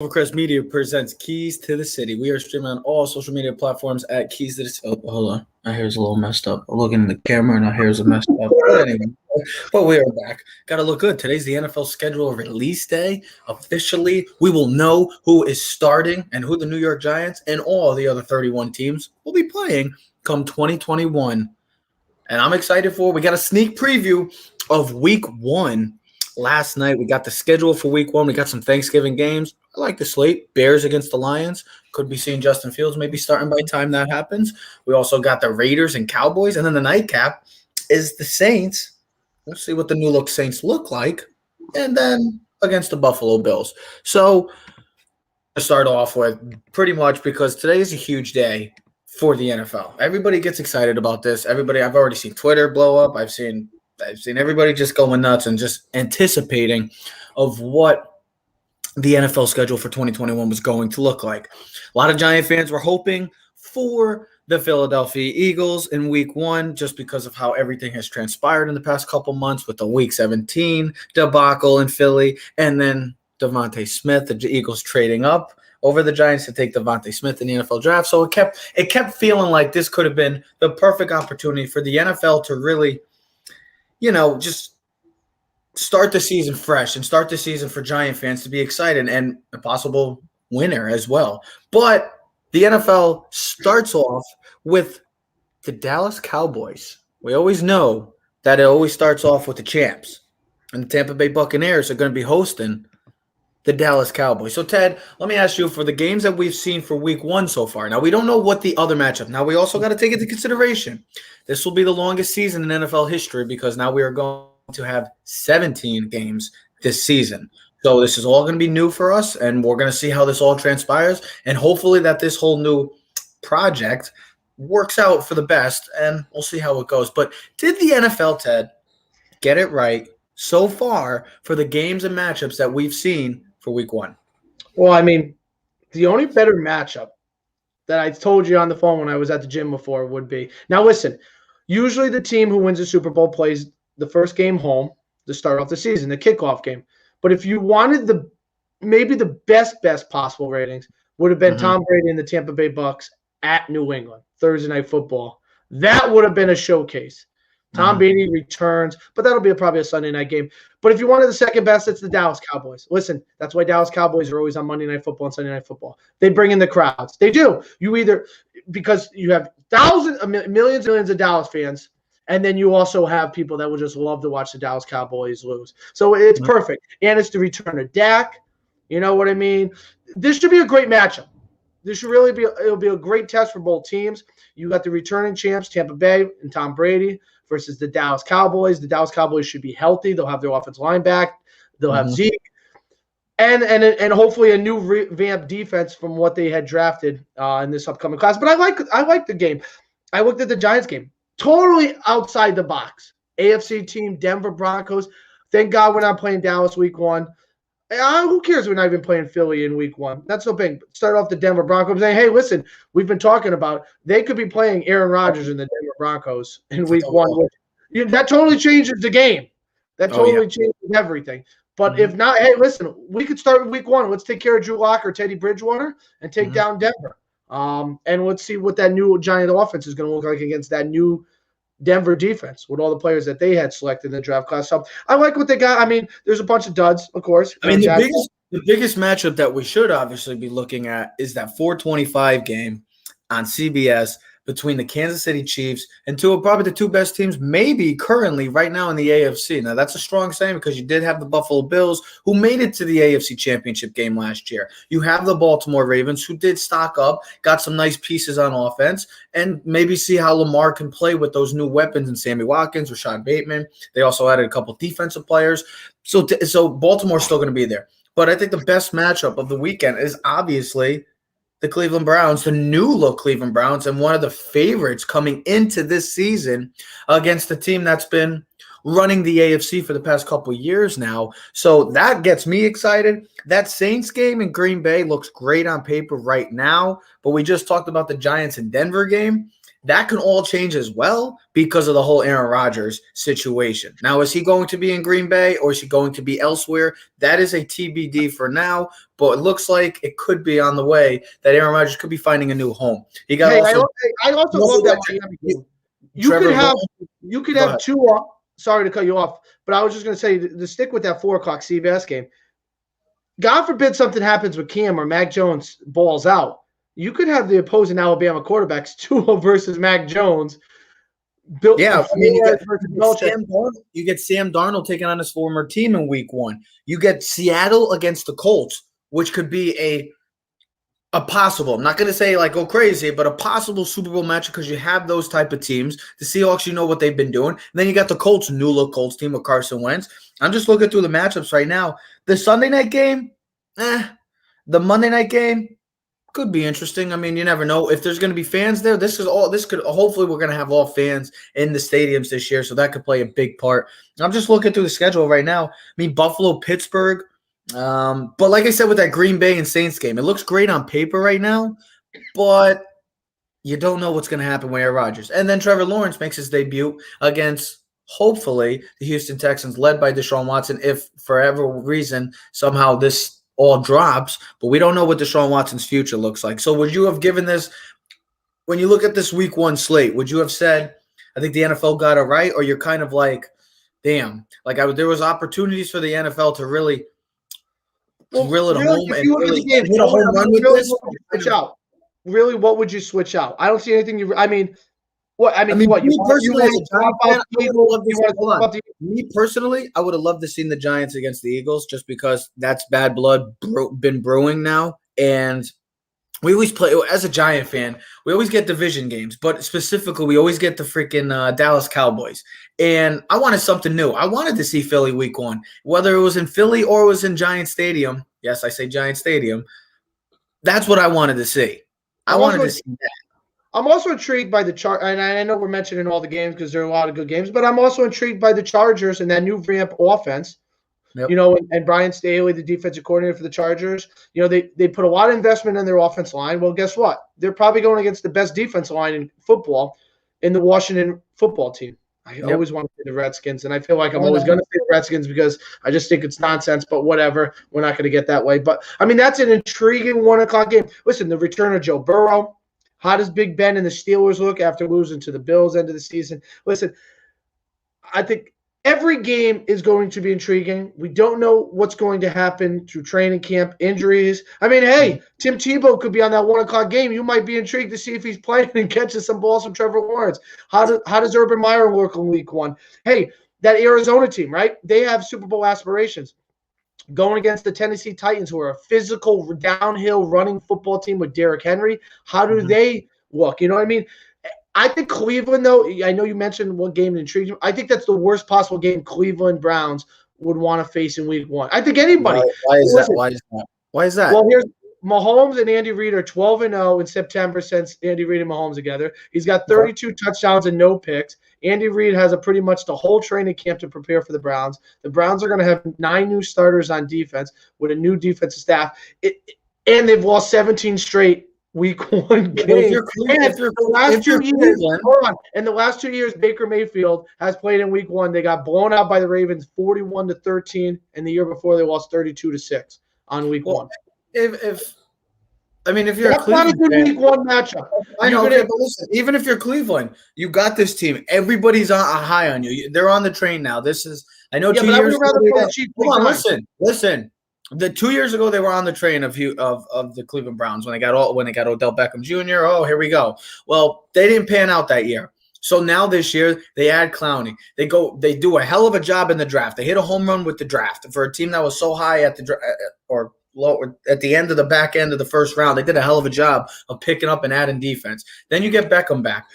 Overcrest Media presents Keys to the City. We are streaming on all social media platforms at Keys to the City. Oh, hold on. My hair's a little messed up. I'm looking in the camera and my hair's messed up. But anyway, we are back. Got to look good. Today's the NFL schedule release day. Officially, we will know who is starting and who the New York Giants and all the other 31 teams will be playing come 2021. And I'm excited for it. We got a sneak preview of week one. Last night, we got the schedule for week one. We got some Thanksgiving games. I like the slate. Bears against the Lions. Could be seeing Justin Fields maybe starting by the time that happens. We also got the Raiders and Cowboys. And then the nightcap is the Saints. We'll see what the new look Saints look like. And then against the Buffalo Bills. So to start off with, pretty much because today is a huge day for the NFL. Everybody gets excited about this. I've already seen Twitter blow up. I've seen everybody just going nuts and just anticipating of what the NFL schedule for 2021 was going to look like. A lot of Giant fans were hoping for the Philadelphia Eagles in week one just because of how everything has transpired in the past couple months with the week 17 debacle in Philly and then Devontae Smith, the Eagles trading up over the Giants to take Devontae Smith in the NFL draft. So it kept feeling like this could have been the perfect opportunity for the NFL to really just start the season fresh and start the season for Giant fans to be excited and a possible winner as well. But the NFL starts off with the Dallas Cowboys. We always know that it always starts off with the champs. And the Tampa Bay Buccaneers are going to be hosting the Dallas Cowboys. So, Ted, let me ask you, for the games that we've seen for week one so far, now we don't know what the other matchup. Now, we also got to take into consideration this will be the longest season in NFL history because now we are going to have 17 games this season. So this is all going to be new for us, and we're going to see how this all transpires, and hopefully that this whole new project works out for the best, and we'll see how it goes. But did the NFL, Ted, get it right so far for the games and matchups that we've seen for week one? Well, I mean, the only better matchup that I told you on the phone when I was at the gym before would be – now listen, usually the team who wins the Super Bowl plays the first game home to start off the season, the kickoff game. But if you wanted maybe the best possible ratings would have been Tom Brady and the Tampa Bay Bucks at New England, Thursday Night Football. That would have been a showcase. Tom Brady returns, but that'll be probably a Sunday night game. But if you wanted the second best, it's the Dallas Cowboys. Listen, that's why Dallas Cowboys are always on Monday Night Football and Sunday Night Football. They bring in the crowds. They do. Because you have millions of Dallas fans, and then you also have people that will just love to watch the Dallas Cowboys lose. So it's perfect. And it's the return of Dak. You know what I mean? This should be a great matchup. This should really it'll be a great test for both teams. You got the returning champs, Tampa Bay and Tom Brady, versus the Dallas Cowboys. The Dallas Cowboys should be healthy. They'll have their offensive line back. They'll have Zeke. And hopefully a new revamped defense from what they had drafted in this upcoming class. But I like the game. I looked at the Giants game. Totally outside the box. AFC team, Denver Broncos. Thank God we're not playing Dallas week one. Who cares we're not even playing Philly in week one? That's no big. Start off the Denver Broncos saying, hey, listen, we've been talking about they could be playing Aaron Rodgers in the Denver Broncos in week one. That totally changes the game. That totally changes everything. But if not, hey, listen, we could start with week one. Let's take care of Drew Lock or Teddy Bridgewater and take down Denver. And let's see what that new Giant offense is going to look like against that new Denver defense with all the players that they had selected in the draft class. So I like what they got. I mean, there's a bunch of duds, of course. I mean, the biggest matchup that we should obviously be looking at is that 425 game on CBS between the Kansas City Chiefs and probably the two best teams maybe currently right now in the AFC. Now, that's a strong saying because you did have the Buffalo Bills who made it to the AFC Championship game last year. You have the Baltimore Ravens who did stock up, got some nice pieces on offense, and maybe see how Lamar can play with those new weapons in Sammy Watkins, Rashad Bateman. They also added a couple defensive players. So Baltimore's still going to be there. But I think the best matchup of the weekend is obviously the Cleveland Browns, the new look Cleveland Browns, and one of the favorites coming into this season against the team that's been running the AFC for the past couple of years now. So that gets me excited. That Saints game in Green Bay looks great on paper right now, but we just talked about the Giants and Denver game. That can all change as well because of the whole Aaron Rodgers situation. Now, is he going to be in Green Bay or is he going to be elsewhere? That is a TBD for now, but it looks like it could be on the way that Aaron Rodgers could be finding a new home. He got Hey, also I also love that Miami game. You could have two. Sorry to cut you off, but I was just going to say to stick with that 4:00 CBS game. God forbid something happens with Cam or Mac Jones balls out. You could have the opposing Alabama quarterbacks, Tua versus Mac Jones. Yeah, I mean, you get Sam Darnold taking on his former team in week 1. You get Seattle against the Colts, which could be a possible, I'm not going to say like go crazy, but a possible Super Bowl match because you have those type of teams. The Seahawks, you know what they've been doing. And then you got the Colts, new look Colts team with Carson Wentz. I'm just looking through the matchups right now. The Sunday night game, the Monday night game could be interesting. I mean, you never know if there's going to be fans there. This could hopefully we're going to have all fans in the stadiums this year, so that could play a big part. I'm just looking through the schedule right now. I mean, Buffalo, Pittsburgh. But like I said, with that Green Bay and Saints game, it looks great on paper right now, but you don't know what's going to happen with Aaron Rodgers. And then Trevor Lawrence makes his debut against, hopefully, the Houston Texans, led by Deshaun Watson, if for whatever reason somehow this all drops. But we don't know what Deshaun Watson's future looks like. So would you have given this, when you look at this week 1 slate, would you have said, I think the NFL got it right, or you're kind of like, damn, like there was opportunities for the NFL to really – drill it home and really hit a home run with this. Switch out. Really, what would you switch out? I don't see anything. Me personally, I would have loved to see the Giants against the Eagles just because that's bad blood been brewing now, and we always play as a Giant fan. We always get division games, but specifically, we always get the freaking Dallas Cowboys. And I wanted something new. I wanted to see Philly week 1, whether it was in Philly or it was in Giant Stadium. Yes, I say Giant Stadium. That's what I wanted to see. I wanted to see that. I'm also intrigued by the and I know we're mentioning all the games because there are a lot of good games, but I'm also intrigued by the Chargers and that new ramp offense. Yep. And Brian Staley, the defensive coordinator for the Chargers, they put a lot of investment in their offensive line. Well, guess what? They're probably going against the best defensive line in football in the Washington football team. I always want to say the Redskins, and I feel like I'm always going to say the Redskins because I just think it's nonsense, but whatever. We're not going to get that way. But, I mean, that's an intriguing 1:00 game. Listen, the return of Joe Burrow. How does Big Ben and the Steelers look after losing to the Bills end of the season? Listen, I think every game is going to be intriguing. We don't know what's going to happen through training camp, injuries. I mean, hey, Tim Tebow could be on that 1:00 game. You might be intrigued to see if he's playing and catches some balls from Trevor Lawrence. How does Urban Meyer work in week 1? Hey, that Arizona team, right? They have Super Bowl aspirations. Going against the Tennessee Titans, who are a physical, downhill running football team with Derrick Henry. How do they look? You know what I mean? I think Cleveland, though, I know you mentioned what game intrigued you. I think that's the worst possible game Cleveland Browns would want to face in week 1. I think anybody. Why is that? Well, here's Mahomes and Andy Reid are 12-0 in September since Andy Reid and Mahomes together. He's got 32 touchdowns and no picks. Andy Reid has pretty much the whole training camp to prepare for the Browns. The Browns are going to have 9 new starters on defense with a new defensive staff. And they've lost 17 straight week 1 games. In the last 2 years, Baker Mayfield has played in week 1. They got blown out by the Ravens 41-13, and the year before they lost 32-6 on week 1. If you're that's not a good week 1 matchup. I know, but listen, even if you're Cleveland, you got this team. Everybody's high on you. They're on the train now. I know 2 years ago. Listen. The 2 years ago, they were on the train of the Cleveland Browns when they got Odell Beckham Jr. Oh, here we go. Well, they didn't pan out that year. So now this year they add Clowney. They do a hell of a job in the draft. They hit a home run with the draft for a team that was so high at the or low at the end of the back end of the first round. They did a hell of a job of picking up and adding defense. Then you get Beckham back.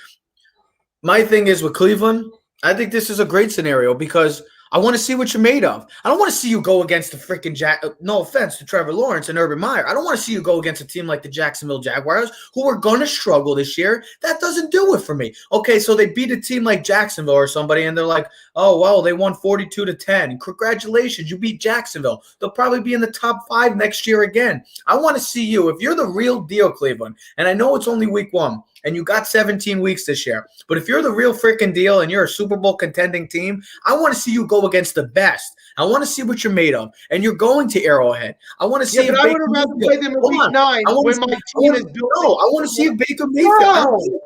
My thing is with Cleveland, I think this is a great scenario because I want to see what you're made of. I don't want to see you go against the freaking no offense to Trevor Lawrence and Urban Meyer. I don't want to see you go against a team like the Jacksonville Jaguars who are going to struggle this year. That doesn't do it for me. Okay, so they beat a team like Jacksonville or somebody and they're like, oh, well, they won 42-10. Congratulations, you beat Jacksonville. They'll probably be in the top 5 next year again. I want to see you. If you're the real deal, Cleveland, and I know it's only week 1, and you got 17 weeks this year. But if you're the real freaking deal and you're a Super Bowl contending team, I want to see you go against the best. I want to see what you're made of. And you're going to Arrowhead. I want to see but I would have rather played them in week 9 when my team is built. No, I want to see if Baker Mayfield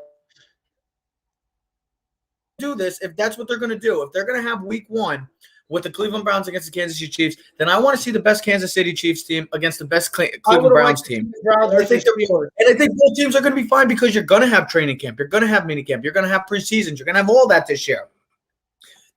do this. If that's what they're going to do, if they're going to have week 1 with the Cleveland Browns against the Kansas City Chiefs, then I want to see the best Kansas City Chiefs team against the best Cleveland Browns team. And I think both teams are going to be fine because you're going to have training camp. You're going to have mini camp. You're going to have preseasons. You're going to have all that this year.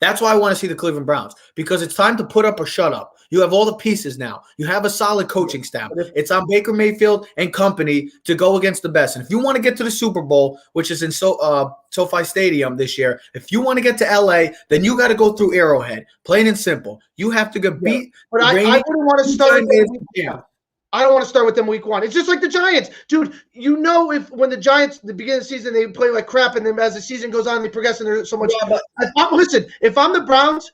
That's why I want to see the Cleveland Browns, because it's time to put up or shut up. You have all the pieces now. You have a solid coaching staff. It's on Baker Mayfield and company to go against the best. And if you want to get to the Super Bowl, which is in SoFi Stadium this year, if you want to get to LA, then you got to go through Arrowhead. Plain and simple. You have to get beat. But I wouldn't want to start I don't want to start with them week 1. It's just like the Giants. Dude, if when the Giants, the beginning of the season, they play like crap, and then as the season goes on, they progress, and there's so much. Yeah, if I'm the Browns,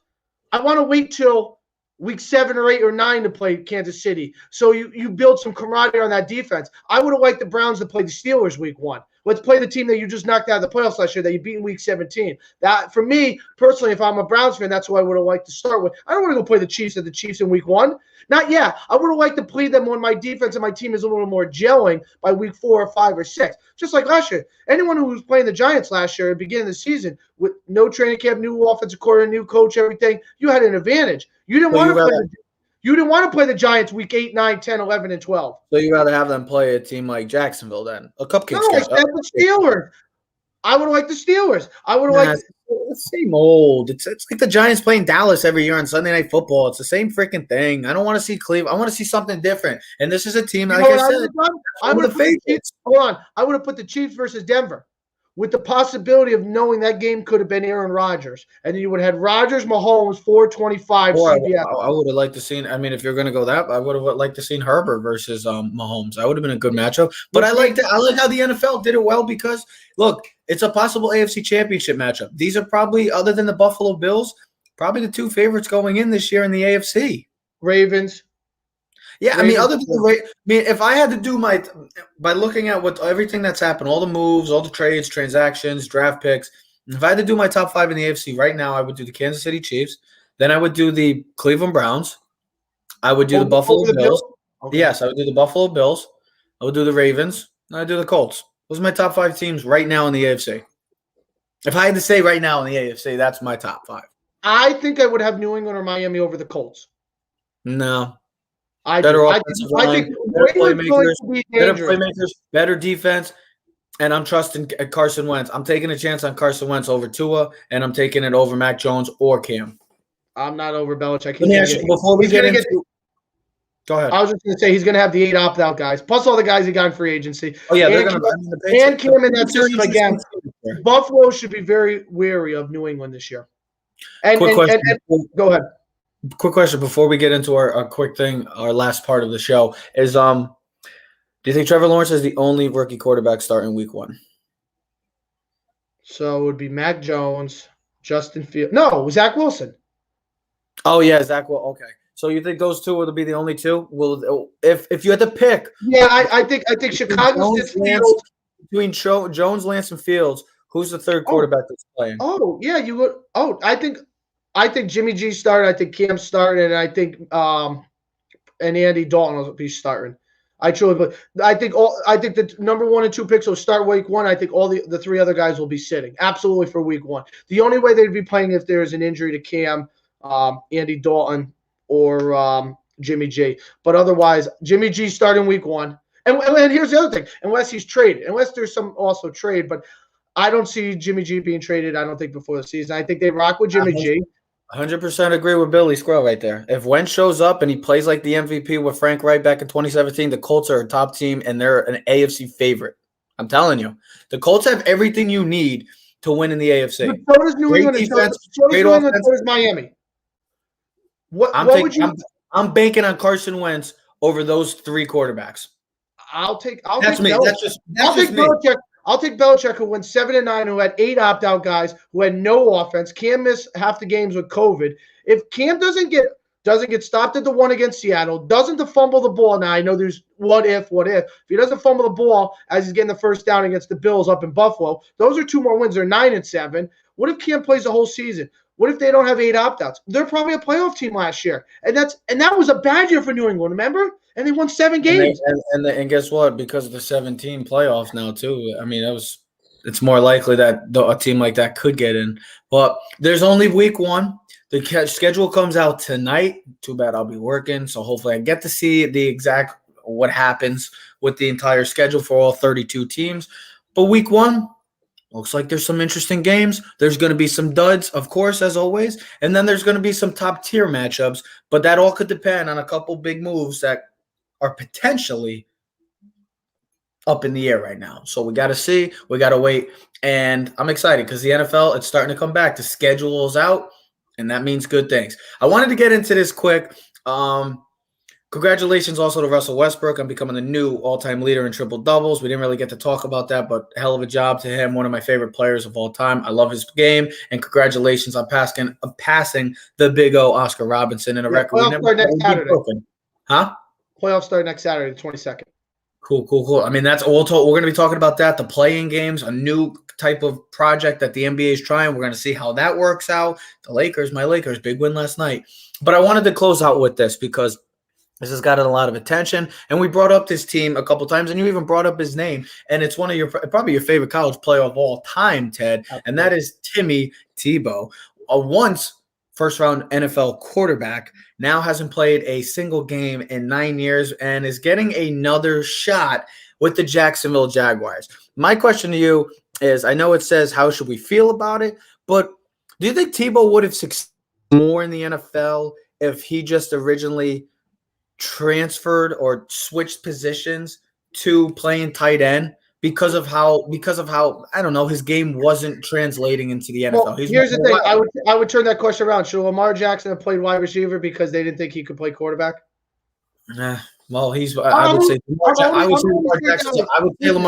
I want to wait till week 7 or 8 or 9 to play Kansas City. So you build some camaraderie on that defense. I would have liked the Browns to play the Steelers week 1. Let's play the team that you just knocked out of the playoffs last year that you beat in week 17. That, for me, personally, if I'm a Browns fan, that's who I would have liked to start with. I don't want to go play the Chiefs in week 1. Not yet. I would have liked to play them when my defense and my team is a little more gelling by week 4 or 5 or 6. Just like last year. Anyone who was playing the Giants last year at the beginning of the season with no training camp, new offensive coordinator, new coach, everything, you had an advantage. You didn't want to play the Giants week 8, 9, 10, 11, and 12. So you'd rather have them play a team like Jacksonville then? A cupcake. No, I said the Steelers. I would have liked the Steelers. I would have liked the same old. It's like the Giants playing Dallas every year on Sunday Night Football. It's the same freaking thing. I don't want to see Cleveland. I want to see something different. And this is a team, like I said, I would have put the Chiefs versus Denver, with the possibility of knowing that game could have been Aaron Rodgers. And then you would have had Rodgers, Mahomes, 425 CBS. I would have liked to see, if you're going to go that, I would have liked to see Herbert versus Mahomes. That would have been a good matchup. But I like how the NFL did it well because, look, it's a possible AFC championship matchup. These are probably, other than the Buffalo Bills, probably the 2 favorites going in this year in the AFC. Ravens. Yeah, other than if I had to do by looking at everything that's happened, all the moves, all the trades, transactions, draft picks, if I had to do my top 5 in the AFC right now, I would do the Kansas City Chiefs. Then I would do the Cleveland Browns. I would do the Buffalo Bills. Okay. Yes, I would do the Buffalo Bills. I would do the Ravens. And I would do the Colts. Those are my top 5 teams right now in the AFC. If I had to say right now in the AFC, that's my top 5. I think I would have New England or Miami over the Colts. No. Better playmakers, better defense, and I'm trusting Carson Wentz. I'm taking a chance on Carson Wentz over Tua, and I'm taking it over Mac Jones or Cam. I'm not over Belichick. Before we get into go ahead. I was just going to say he's going to have the 8 opt-out guys, plus all the guys he got in free agency. Oh, yeah, they're going to – and Cam in that system again. Buffalo should be very wary of New England this year. Quick question. Go ahead. Quick question before we get into our quick thing, our last part of the show is do you think Trevor Lawrence is the only rookie quarterback starting week 1? So it would be Mac Jones, Justin Fields. No, Zach Wilson. Oh yeah, Zach Wilson. Okay. So you think those 2 will be the only 2? Will if you had to pick? Yeah, I think Chicago between Jones, Lance, and Fields, who's the third quarterback that's playing? Oh yeah, you would. Oh, I think Jimmy G started. I think Cam started, and I think and Andy Dalton will be starting. I think the number 1 and 2 picks will start week 1. I think all the 3 other guys will be sitting absolutely for week 1. The only way they'd be playing if there's an injury to Cam, Andy Dalton, or Jimmy G. But otherwise, Jimmy G starting week 1. And here's the other thing: unless he's traded, unless there's some also trade, but I don't see Jimmy G being traded. I don't think before the season. I think they rock with Jimmy G. 100% agree with Billy Squirrel right there. If Wentz shows up and he plays like the MVP with Frank Wright back in 2017, the Colts are a top team and they're an AFC favorite. I'm telling you. The Colts have everything you need to win in the AFC. But so does New England. So does Miami. I'm banking on Carson Wentz over those 3 quarterbacks. I'll take me. Belichick. I'll take Belichick, who went 7-9, who had 8 opt-out guys, who had no offense. Cam missed half the games with COVID. If Cam doesn't get doesn't get stopped at the one against Seattle, doesn't fumble the ball. Now, I know there's what if. If he doesn't fumble the ball as he's getting the first down against the Bills up in Buffalo, those are 2 more wins. They're 9-7. What if Cam plays the whole season? What if they don't have 8 opt-outs? They're probably a playoff team last year. And that was a bad year for New England, remember? And they won 7 games. And guess what? Because of the 17 playoffs now, too, I mean, it's more likely that a team like that could get in. But there's only week 1. The schedule comes out tonight. Too bad I'll be working, so hopefully I get to see the exact what happens with the entire schedule for all 32 teams. But week 1 looks like there's some interesting games. There's going to be some duds, of course, as always, and then there's going to be some top-tier matchups. But that all could depend on a couple big moves that are potentially up in the air right now. So we got to see. We got to wait. And I'm excited because the NFL, it's starting to come back. The schedule is out. And that means good things. I wanted to get into this quick. Congratulations also to Russell Westbrook on becoming the new all-time leader in triple doubles. We didn't really get to talk about that, but hell of a job to him. One of my favorite players of all time. I love his game, and congratulations on passing the Big O Oscar Robinson in a record. Playoffs start next Saturday. Huh? Playoffs start next Saturday, the 22nd. Cool. I mean, that's all. We're going to be talking about that. The playing games, a new type of project that the NBA is trying. We're going to see how that works out. The Lakers, my Lakers, big win last night. But I wanted to close out with this because this has gotten a lot of attention. And we brought up this team a couple times, and you even brought up his name. And it's one of probably your favorite college player of all time, Ted. Absolutely. And that is Tim Tebow. A once first-round NFL quarterback, now hasn't played a single game in 9 years and is getting another shot with the Jacksonville Jaguars. My question to you is, I know it says how should we feel about it, but do you think Tebow would have succeeded more in the NFL if he just originally transferred or switched positions to playing tight end? Because of how I don't know, his game wasn't translating into the NFL. Well, here's the thing. I would turn that question around. Should Lamar Jackson have played wide receiver because they didn't think he could play quarterback? Well, I would say Lamar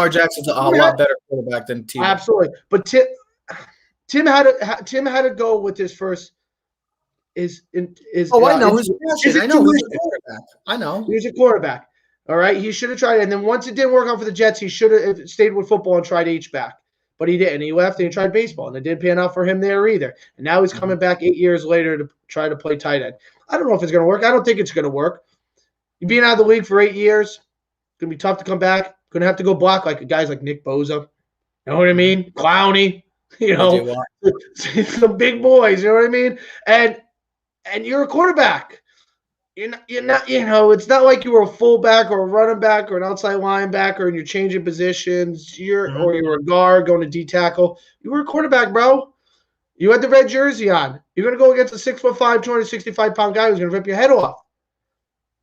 Jackson's a lot better quarterback than Tebow. Absolutely, but Tim had to go with his first. I know he's a quarterback. I know he's a quarterback. All right, he should have tried it. And then once it didn't work out for the Jets, he should have stayed with football and tried H-back. But he didn't. He left and he tried baseball, and it didn't pan out for him there either. And now he's coming back 8 years later to try to play tight end. I don't know if it's going to work. I don't think it's going to work. You've been out of the league for 8 years. It's going to be tough to come back. Going to have to go block like guys like Nick Bosa. You know what I mean? Clowney. You know, some big boys. You know what I mean? And you're a quarterback. You're not, you know, it's not like you were a fullback or a running back or an outside linebacker and you're changing positions. Or you're a guard going to D tackle. You were a quarterback, bro. You had the red jersey on. You're going to go against a 6'5", 265-pound guy who's going to rip your head off.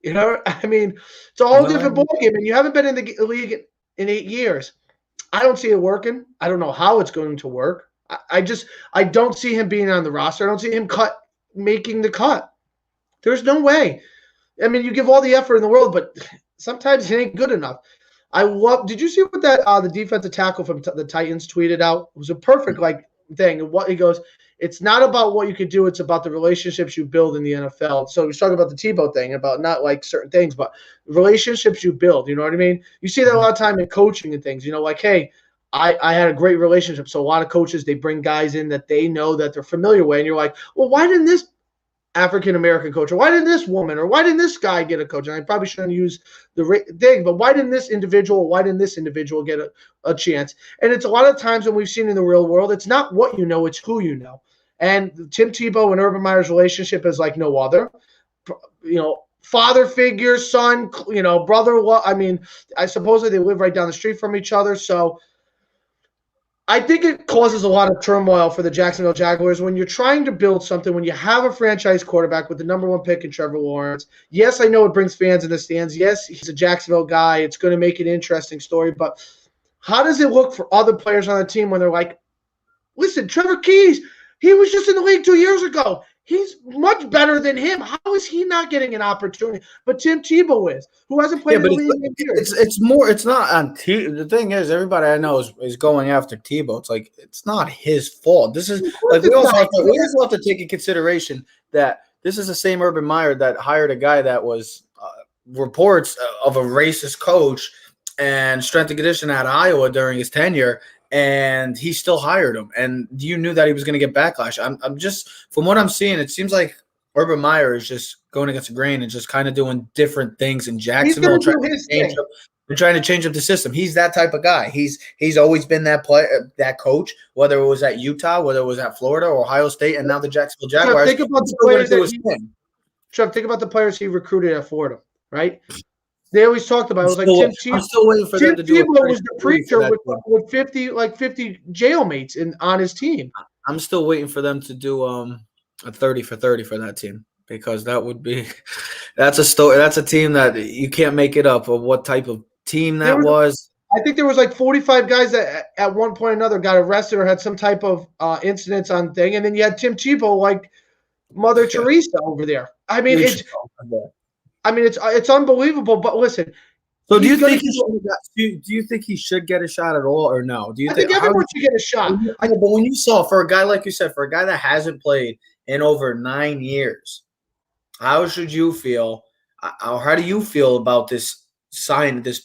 You know, I mean, it's a whole different ballgame, and you haven't been in the league in 8 years. I don't see it working. I don't know how it's going to work. I don't see him being on the roster. I don't see him making the cut. There's no way. I mean, you give all the effort in the world, but sometimes it ain't good enough. Did you see what that the defensive tackle from the Titans tweeted out? It was a perfect thing. What he goes, it's not about what you could do, it's about the relationships you build in the NFL. So he's talking about the Tebow thing, about not like certain things, but relationships you build. You know what I mean? You see that a lot of time in coaching and things. You know, like, hey, I had a great relationship. So a lot of coaches, they bring guys in that they know that they're familiar with, and you're like, well, why didn't this African-American coach, or why didn't this woman, or why didn't this guy get a coach? And I probably shouldn't use the thing, but why didn't this individual get a chance? And it's a lot of times when we've seen in the real world, it's not what you know, it's who you know. And Tim Tebow and Urban Meyer's relationship is like no other. You know, father figure, son, you know, brother. I mean, I suppose they live right down the street from each other. So I think it causes a lot of turmoil for the Jacksonville Jaguars when you're trying to build something, when you have a franchise quarterback with the number 1 pick in Trevor Lawrence. Yes, I know it brings fans in the stands. Yes, he's a Jacksonville guy. It's going to make an interesting story. But how does it look for other players on the team when they're like, listen, Trevor Keys, he was just in the league 2 years ago. He's much better than him. How is he not getting an opportunity? But Tim Tebow is, who hasn't played in the league in years. It's more. It's not on Tebow. The thing is, everybody I know is going after Tebow. It's like it's not his fault. This is like we also have to take in consideration that this is the same Urban Meyer that hired a guy that was reports of a racist coach and strength and conditioning at Iowa during his tenure, and he still hired him. And you knew that he was going to get backlash. I'm just, from what I'm seeing, it seems like Urban Meyer is just going against the grain and just kind of doing different things in Jacksonville. He's going to do his thing. They're trying to change up the system. He's that type of guy. He's always been that player, that coach, whether it was at Utah, whether it was at Florida or Ohio State, and now the Jacksonville Jaguars. Think about the players think about the players he recruited at Florida, right? They always talked about it. It was like Tim Tebow. I'm still waiting for them to do it. Tim Tebow was the preacher with 50 jailmates on his team. I'm still waiting for them to do a 30 for 30 for that team, because that's a story. That's a team that you can't make it up of what type of team that was. I think there was like 45 guys that at one point or another got arrested or had some type of incidents on thing, and then you had Tim Tebow like Mother Teresa over there. I mean, it's unbelievable. But listen, so do you think he should get a shot at all, or no? I think everyone should get a shot. But when you saw, for a guy like you said, for a guy that hasn't played in over 9 years, how should you feel? How do you feel about this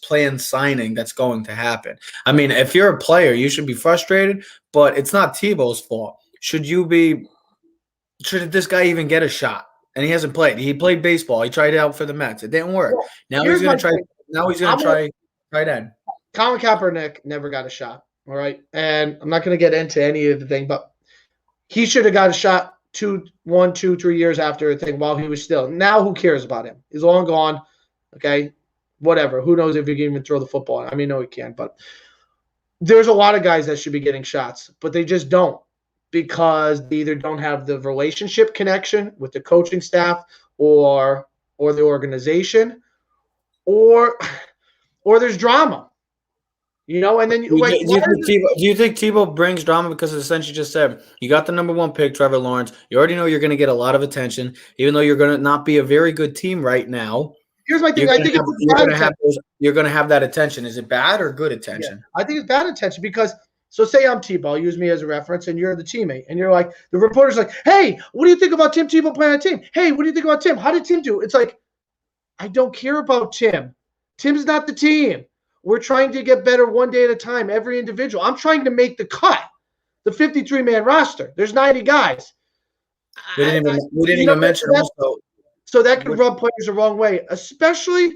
planned signing that's going to happen? I mean, if you're a player, you should be frustrated, but it's not Tebow's fault. Should this guy even get a shot? And he hasn't played. He played baseball. He tried it out for the Mets. It didn't work. Now he's going to try. Now he's going to try that. Colin Kaepernick never got a shot. All right, and I'm not going to get into any of the thing, but he should have got a shot 1, 2, 3 years after a thing while he was still. Now who cares about him? He's long gone. Okay, whatever. Who knows if he can even throw the football? I mean, no, he can, but there's a lot of guys that should be getting shots, but they just don't, because they either don't have the relationship connection with the coaching staff or the organization, or there's drama. And then do you think Tebow brings drama because, of the sense you just said, you got the number 1 pick, Trevor Lawrence. You already know you're going to get a lot of attention, even though you're going to not be a very good team right now. Here's my thing. You're going to have that attention. Is it bad or good attention? Yeah, I think it's bad attention because, so say I'm Tebow, use me as a reference, and you're the teammate, and you're like, the reporter's like, hey, what do you think about Tim Tebow playing on a team? Hey, what do you think about Tim? How did Tim do? It's like, I don't care about Tim. Tim's not the team. We're trying to get better one day at a time, every individual. I'm trying to make the cut, the 53-man roster. There's 90 guys. We didn't even mention also. So that can rub players the wrong way, especially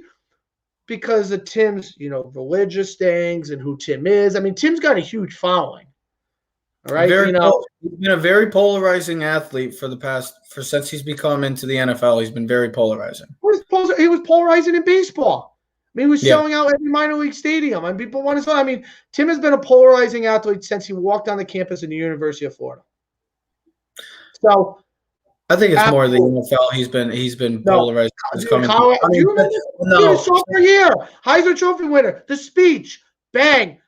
because of Tim's, religious things and who Tim is. I mean, Tim's got a huge following. All right. He's been a very polarizing athlete since he's become into the NFL. He's been very polarizing. He was polarizing in baseball. I mean, he was selling out every minor league stadium, and people want to say. I mean, Tim has been a polarizing athlete since he walked on the campus in the University of Florida. So, I think it's more the NFL. He's been polarized. Do you remember sophomore year, Heisman Trophy winner, the speech, bang.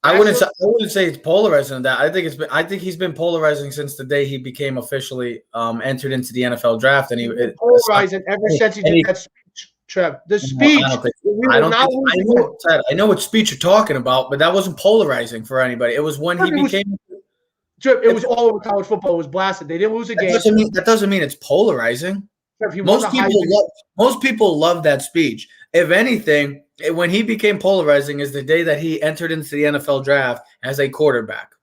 I wouldn't say it's polarizing. That I think he's been polarizing since the day he became officially entered into the NFL draft, and polarizing ever since he did that speech. Trev, the speech. I know what speech you're talking about, but that wasn't polarizing for anybody. It was when he became. It was all over college football. It was blasted. They didn't lose a game. That doesn't mean it's polarizing. Trev, most people love that speech. If anything, when he became polarizing is the day that he entered into the NFL draft as a quarterback.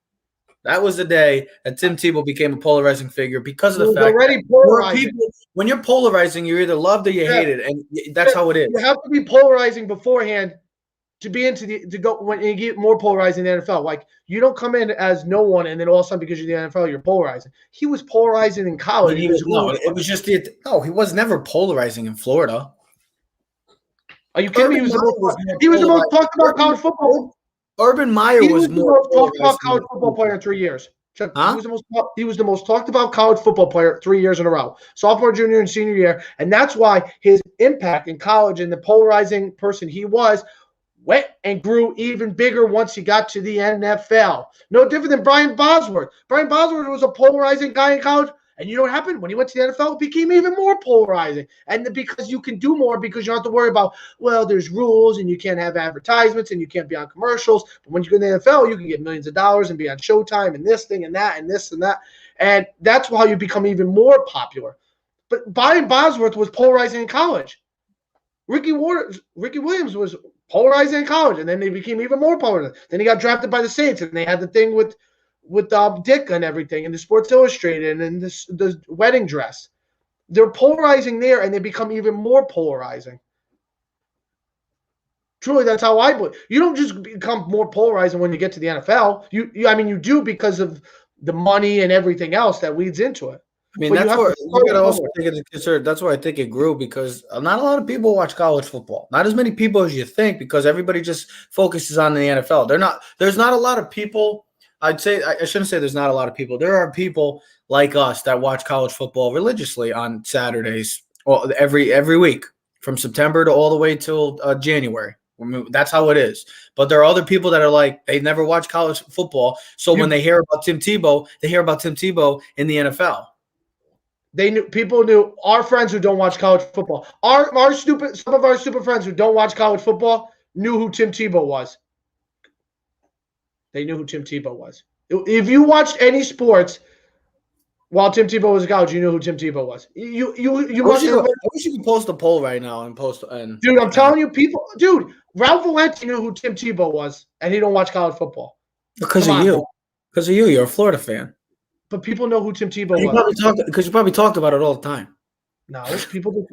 That was the day that Tim Tebow became a polarizing figure because of the fact that when you're polarizing, you either loved or you hated, and that's how it is. You have to be polarizing beforehand to be to go when you get more polarizing in the NFL. Like, you don't come in as no one, and then all of a sudden because you're in the NFL, you're polarizing. He was polarizing in college. He was never polarizing in Florida. Are you kidding me? He was the most talked about college football. Urban Meyer was more talked about college football player in 3 years. Huh? He was the most talked about college football player 3 years in a row. Sophomore, junior, and senior year. And that's why his impact in college and the polarizing person he was went and grew even bigger once he got to the NFL. No different than Brian Bosworth. Brian Bosworth was a polarizing guy in college. And you know what happened? When he went to the NFL, it became even more polarizing. And because you can do more because you don't have to worry about, well, there's rules and you can't have advertisements and you can't be on commercials. But when you go to the NFL, you can get millions of dollars and be on Showtime and this thing and that and this and that. And that's how you become even more popular. But Brian Bosworth was polarizing in college. Ricky Williams was polarizing in college, and then they became even more polarizing. Then he got drafted by the Saints, and they had the thing with Dick and everything, and the Sports Illustrated, and the wedding dress. They're polarizing there, and they become even more polarizing. Truly, that's how I believe. You don't just become more polarizing when you get to the NFL. You do because of the money and everything else that leads into it. I mean, that's where you got to also take into consideration. That's why I think it grew, because not a lot of people watch college football. Not as many people as you think, because everybody just focuses on the NFL. There's not a lot of people. I'd say I shouldn't say there's not a lot of people. There are people like us that watch college football religiously on Saturdays, or every week from September to all the way till January. I mean, that's how it is. But there are other people that are like, they never watch college football. So when they hear about Tim Tebow, they hear about Tim Tebow in the NFL. People knew our friends who don't watch college football. Some of our stupid friends who don't watch college football knew who Tim Tebow was. They knew who Tim Tebow was. If you watched any sports while Tim Tebow was in college, you knew who Tim Tebow was. I wish you could post a poll right now and post. Dude, I'm telling you, Ralph Valenti knew who Tim Tebow was, and he don't watch college football. Because of you. Because of you. You're a Florida fan. But people know who Tim Tebow was. Because you probably talked about it all the time. No, people do.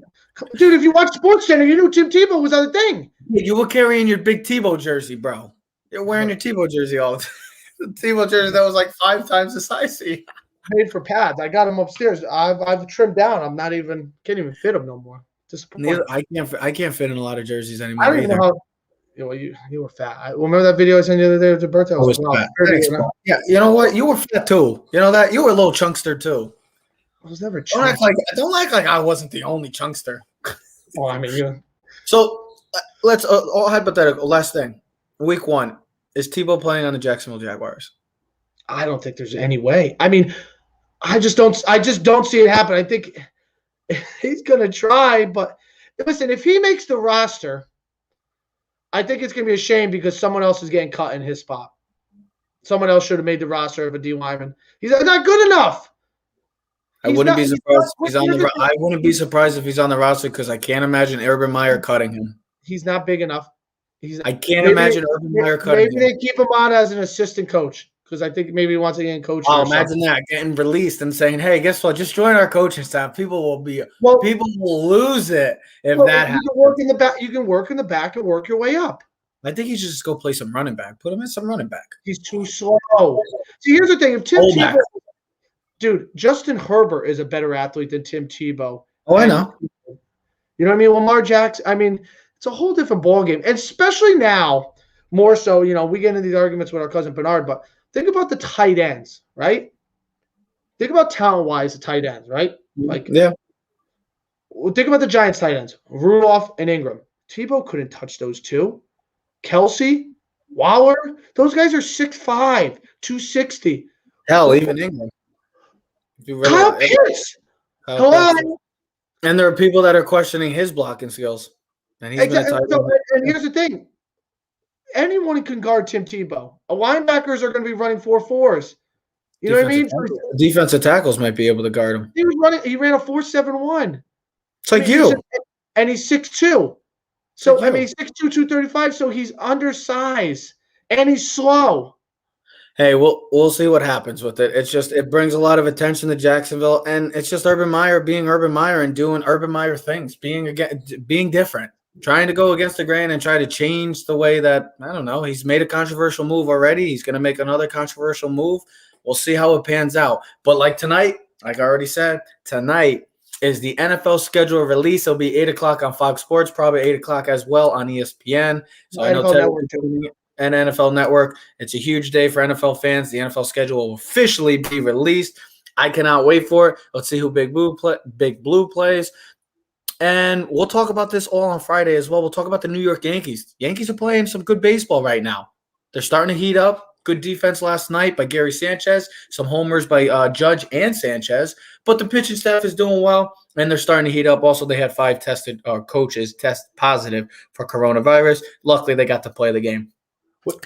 Dude, if you watch SportsCenter, you knew Tim Tebow was on the thing. You were carrying your big Tebow jersey, bro. You're wearing your Tebow jersey all the time. The Tebow jersey that was like 5 times the size of you. Paid for pads. I got them upstairs. I've trimmed down. Can't even fit them no more. I can't fit in a lot of jerseys anymore. I don't even know how. You were fat. Remember that video I sent you the other day with your birthday? I was fat. Yeah, you know what? You were fat too. You know that? You were a little chunkster too. I was never Don't act like I wasn't the only chunkster. Well, I mean, yeah. So let's all hypothetical. Last thing, week 1, is Tebow playing on the Jacksonville Jaguars? I don't think there's any way. I mean, I just don't see it happen. I think he's gonna try, but listen, if he makes the roster, I think it's going to be a shame because someone else is getting cut in his spot. Someone else should have made the roster of a D lineman. He's not good enough. I wouldn't be surprised if he's on the. I wouldn't be surprised if he's on the roster, because I can't imagine Urban Meyer cutting him. He's not big enough. I can't imagine Urban Meyer cutting him. Maybe they keep him on as an assistant coach, because I think maybe he wants to get in coaching. Oh, imagine that, getting released and saying, "Hey, guess what? Just join our coaching staff." People will lose it if that happens. You can work in the back. You can work in the back and work your way up. I think he should just go play some running back. Put him in some running back. He's too slow. See, here's the thing: if Tim Tebow, dude, Justin Herbert is a better athlete than Tim Tebow. Oh, I know. You know what I mean? Lamar Jackson. I mean, it's a whole different ballgame, and especially now, more so. You know, we get into these arguments with our cousin Bernard, but think about the tight ends, right? Think about talent-wise, the tight ends, right? Like, yeah. Think about the Giants tight ends, Rudolph and Ingram. Tebow couldn't touch those two. Kelsey, Waller, those guys are 6'5", 260. Hell, even Ingram. Kyle Pitts. Hello. And there are people that are questioning his blocking skills. And he's and here's the thing. Anyone can guard Tim Tebow. Linebackers are going to be running 4.4s. You know what I mean? Defensive tackles might be able to guard him. He ran a 4.71. It's like you. And he's 6'2". So, I mean, he's 6'2", 235, so he's undersized, and he's slow. Hey, we'll see what happens with it. It's just, it brings a lot of attention to Jacksonville, and it's just Urban Meyer being Urban Meyer and doing Urban Meyer things, being different, trying to go against the grain and try to change the way that, I don't know, he's made a controversial move already. He's going to make another controversial move. We'll see how it pans out. But like tonight, like I already said, tonight is the NFL schedule release. It'll be 8 o'clock on Fox Sports, probably 8 o'clock as well on ESPN. So I know and NFL Network. It's a huge day for NFL fans. The NFL schedule will officially be released. I cannot wait for it. Let's see who Big Blue plays. And we'll talk about this all on Friday as well. We'll talk about the New York Yankees. Yankees are playing some good baseball right now. They're starting to heat up. Good defense last night by Gary Sanchez. Some homers by Judge and Sanchez. But the pitching staff is doing well, and they're starting to heat up. Also, they had 5 coaches test positive for coronavirus. Luckily, they got to play the game.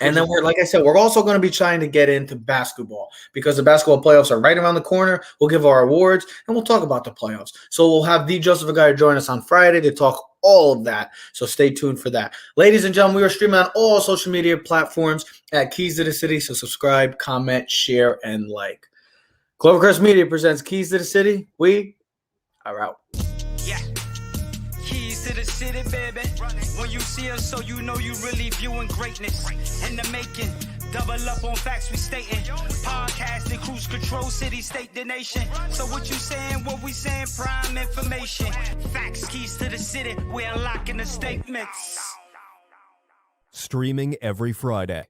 And then like I said, we're also going to be trying to get into basketball because the basketball playoffs are right around the corner. We'll give our awards and we'll talk about the playoffs. So we'll have the Joseph Aguirre join us on Friday to talk all of that. So stay tuned for that. Ladies and gentlemen, we are streaming on all social media platforms at Keys to the City. So subscribe, comment, share, and like. Clovercrest Media presents Keys to the City. We are out. Yeah. Keys to the city, baby. When you see us, so you know you really viewing greatness in the making. Double up on facts we stating. Podcasting, cruise control, city, state, the nation. So what you saying, what we saying, prime information. Facts, keys to the city, we unlocking the statements. Streaming every Friday.